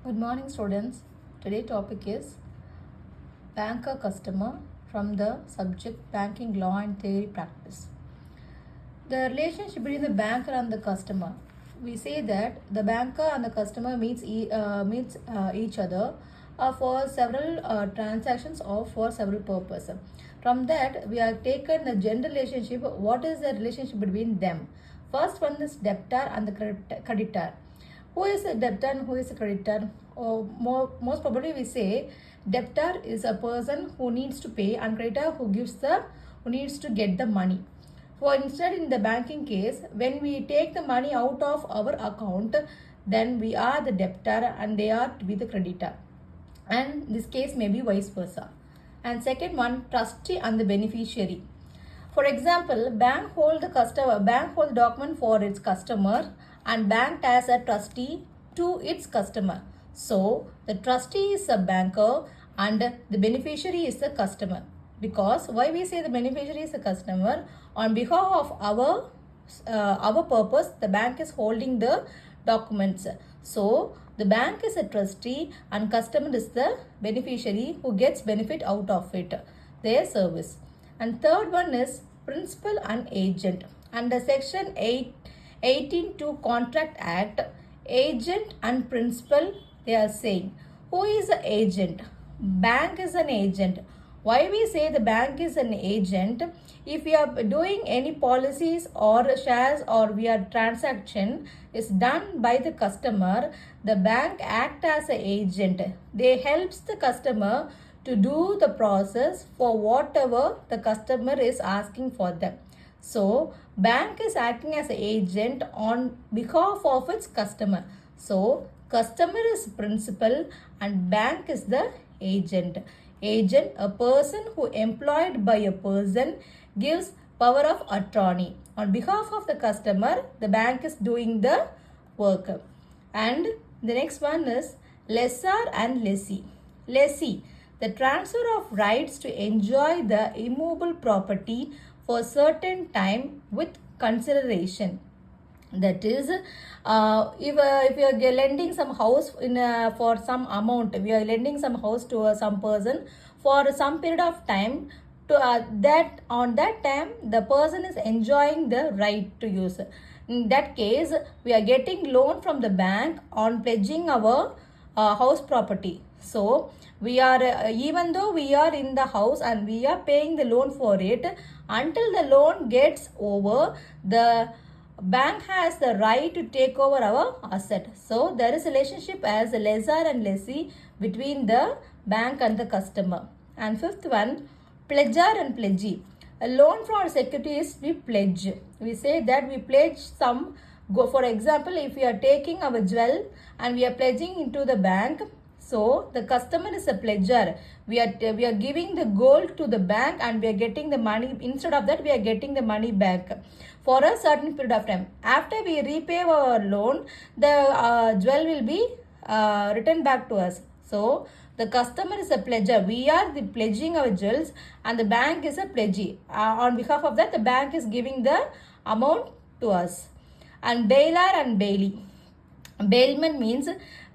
Good morning, students. Today topic is banker customer from the subject banking law and theory practice. The relationship between the banker and the customer. We say that the banker and the customer meets each other for several transactions or for several purposes. From that, we have taken the general relationship. What is the relationship between them? First one is debtor and the creditor. Who is a debtor and who is a creditor? Or most probably we say debtor is a person who needs to pay and creditor who needs to get the money. For instance, in the banking case, when we take the money out of our account, then we are the debtor and they are to be the creditor. And this case may be vice versa. And second one, trustee and the beneficiary. For example, bank hold the document for its customer and bank as a trustee to its customer. So the trustee is a banker and the beneficiary is the customer. Because why we say the beneficiary is the customer? On behalf of our purpose, the bank is holding the documents. So the bank is a trustee and customer is the beneficiary who gets benefit out of it, their service. And third one is principal and agent. Under section 18(2) Contract Act, agent and principal, they are saying, who is the agent? Bank is an agent. Why we say the bank is an agent? If we are doing any policies or shares or we are transaction is done by the customer, the bank act as an agent. They helps the customer to do the process for whatever the customer is asking for them. So bank is acting as an agent on behalf of its customer. So customer is principal and bank is the agent. Agent, a person who employed by a person, gives power of attorney. On behalf of the customer, the bank is doing the work. And the next one is lessor and lessee. Lessee, the transfer of rights to enjoy the immovable property for certain time with consideration. That is, if you are lending some house for some amount, we are lending some house to some person for some period of time. That on that time, the person is enjoying the right to use. In that case, we are getting loan from the bank on pledging our house property. So we are even though we are in the house and we are paying the loan for it, until the loan gets over, the bank has the right to take over our asset. So there is a relationship as a lessor and lessee between the bank and the customer. And fifth one, pledger and pledgee. A loan for security is we pledge. We say that we pledge some. For example, if we are taking our jewel and we are pledging into the bank, so the customer is a pledger. We are giving the gold to the bank and we are getting the money. Instead of that, we are getting the money back for a certain period of time. After we repay our loan, the jewel will be returned back to us. So the customer is a pledger. We are the pledging our jewels and the bank is a pledgee. On behalf of that, the bank is giving the amount to us. And bailer and bailee. Bailment means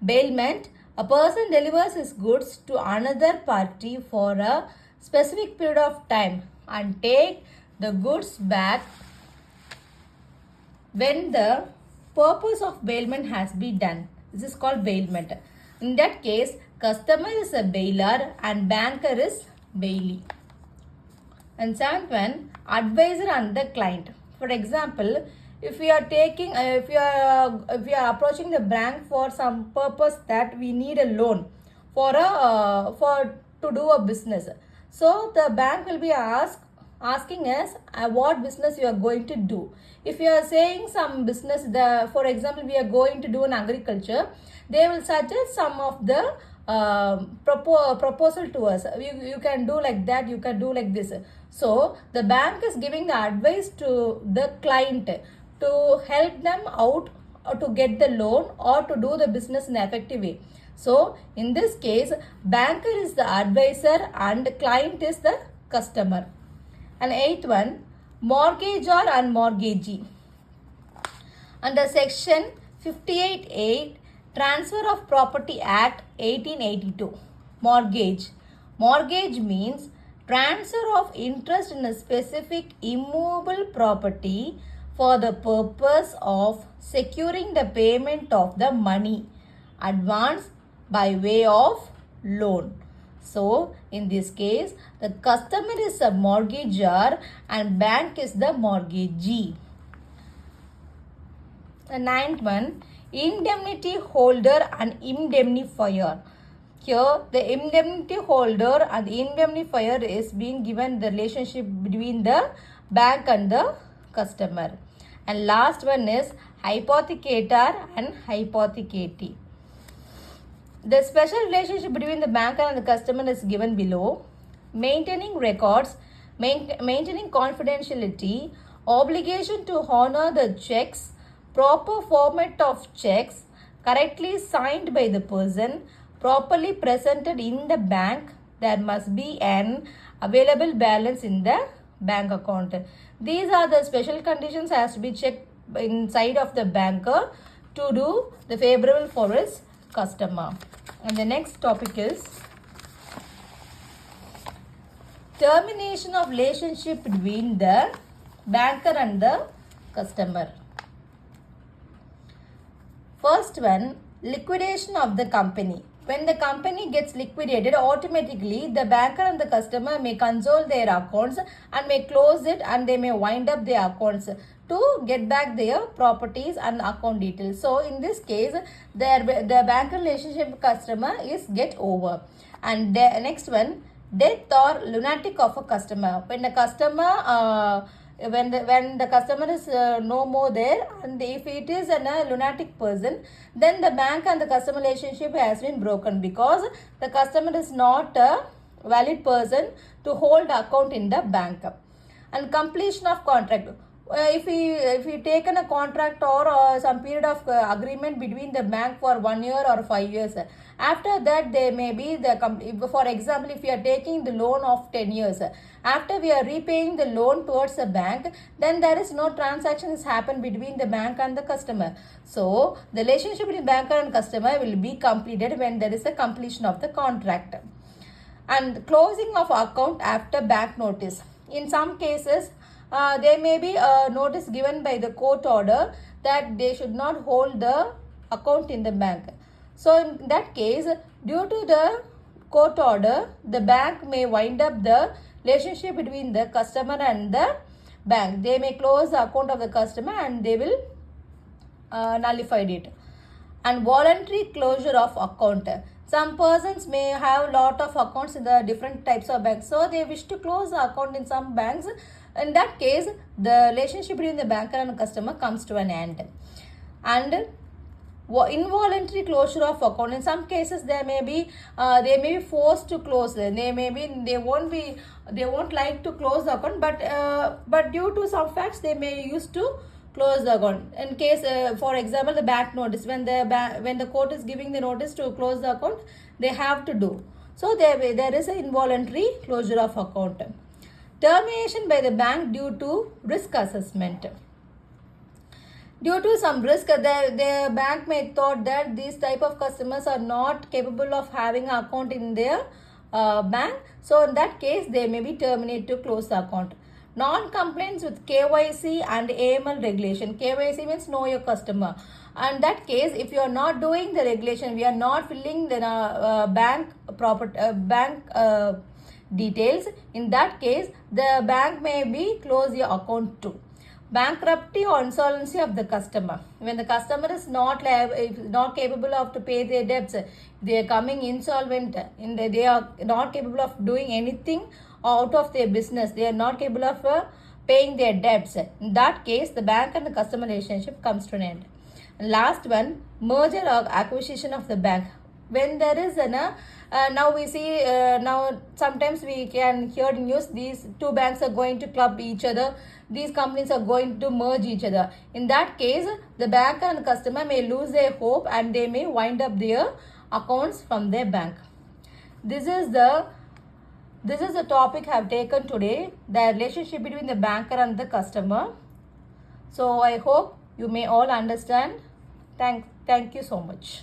bailment. A person delivers his goods to another party for a specific period of time and take the goods back when the purpose of bailment has been done. This is called bailment. In that case, customer is a bailer and banker is bailee. And seventh one, advisor and the client. For example, if we are approaching the bank for some purpose that we need a loan for to do a business, so the bank will be asking us what business you are going to do. If you are saying some business, for example, we are going to do an agriculture, they will suggest some of the proposal to us. You can do like that, you can do like this. So the bank is giving the advice to the client to help them out or to get the loan or to do the business in an effective way. So in this case, banker is the advisor and client is the customer. And eighth one, mortgagor and mortgagee. Under section 58(8), Transfer of Property Act 1882. Mortgage. Mortgage means transfer of interest in a specific immovable property for the purpose of securing the payment of the money advance by way of loan. So, in this case, the customer is a mortgagor and bank is the mortgagee. The ninth one, indemnity holder and indemnifier. Here, the indemnity holder and the indemnifier is being given the relationship between the bank and the customer. And last one is hypothecator and hypothecatee. The special relationship between the banker and the customer is given below. Maintaining records, maintaining confidentiality, obligation to honor the checks, proper format of checks, correctly signed by the person, properly presented in the bank, there must be an available balance in the bank account. These are the special conditions has to be checked inside of the banker to do the favorable for his customer. And the next topic is termination of relationship between the banker and the customer. First one, liquidation of the company. When the company gets liquidated, automatically the banker and the customer may console their accounts and may close it, and they may wind up their accounts to get back their properties and account details. So in this case, the banker relationship with customer is get over. And the next one, death or lunatic of a customer. When the customer when the customer is no more there, and if it is a lunatic person, then the bank and the customer relationship has been broken, because the customer is not a valid person to hold account in the bank. And completion of contract. If we taken a contract or some period of agreement between the bank for 1 year or 5 years, after that there may be for example, if we are taking the loan of 10 years, after we are repaying the loan towards the bank, then there is no transactions happen between the bank and the customer. So the relationship between banker and customer will be completed when there is a completion of the contract. And closing of account after bank notice. In some cases, there may be a notice given by the court order that they should not hold the account in the bank. So in that case, due to the court order, the bank may wind up the relationship between the customer and the bank. They may close the account of the customer and they will nullify it. And voluntary closure of account. Some persons may have lot of accounts in the different types of banks, so they wish to close the account in some banks. In that case, the relationship between the banker and customer comes to an end. And involuntary closure of account. In some cases, they may be forced to close. They won't like to close the account, but due to some facts, they may use to close the account. In case, for example, the bank notice, when the court is giving the notice to close the account, they have to do. So there is an involuntary closure of account. Termination by the bank due to risk assessment. Due to some risk, the bank may thought that these type of customers are not capable of having an account in their bank. So in that case, they may be terminated to close the account. Non-compliance with KYC and AML regulation. KYC means know your customer. And that case, if you are not doing the regulation, we are not filling the bank details, in that case, the bank may be close your account too. Bankruptcy or insolvency of the customer. When the customer is not capable of to pay their debts, they are coming insolvent, they are not capable of doing anything out of their business, they are not capable of paying their debts. In that case, the bank and the customer relationship comes to an end. And last one, merger or acquisition of the bank. When there is now we see now sometimes we can hear in news, these two banks are going to club each other, these companies are going to merge each other. In that case, the banker and customer may lose their hope and they may wind up their accounts from their bank. This is the topic I have taken today, the relationship between the banker and the customer. So I hope you may all understand. Thank you so much.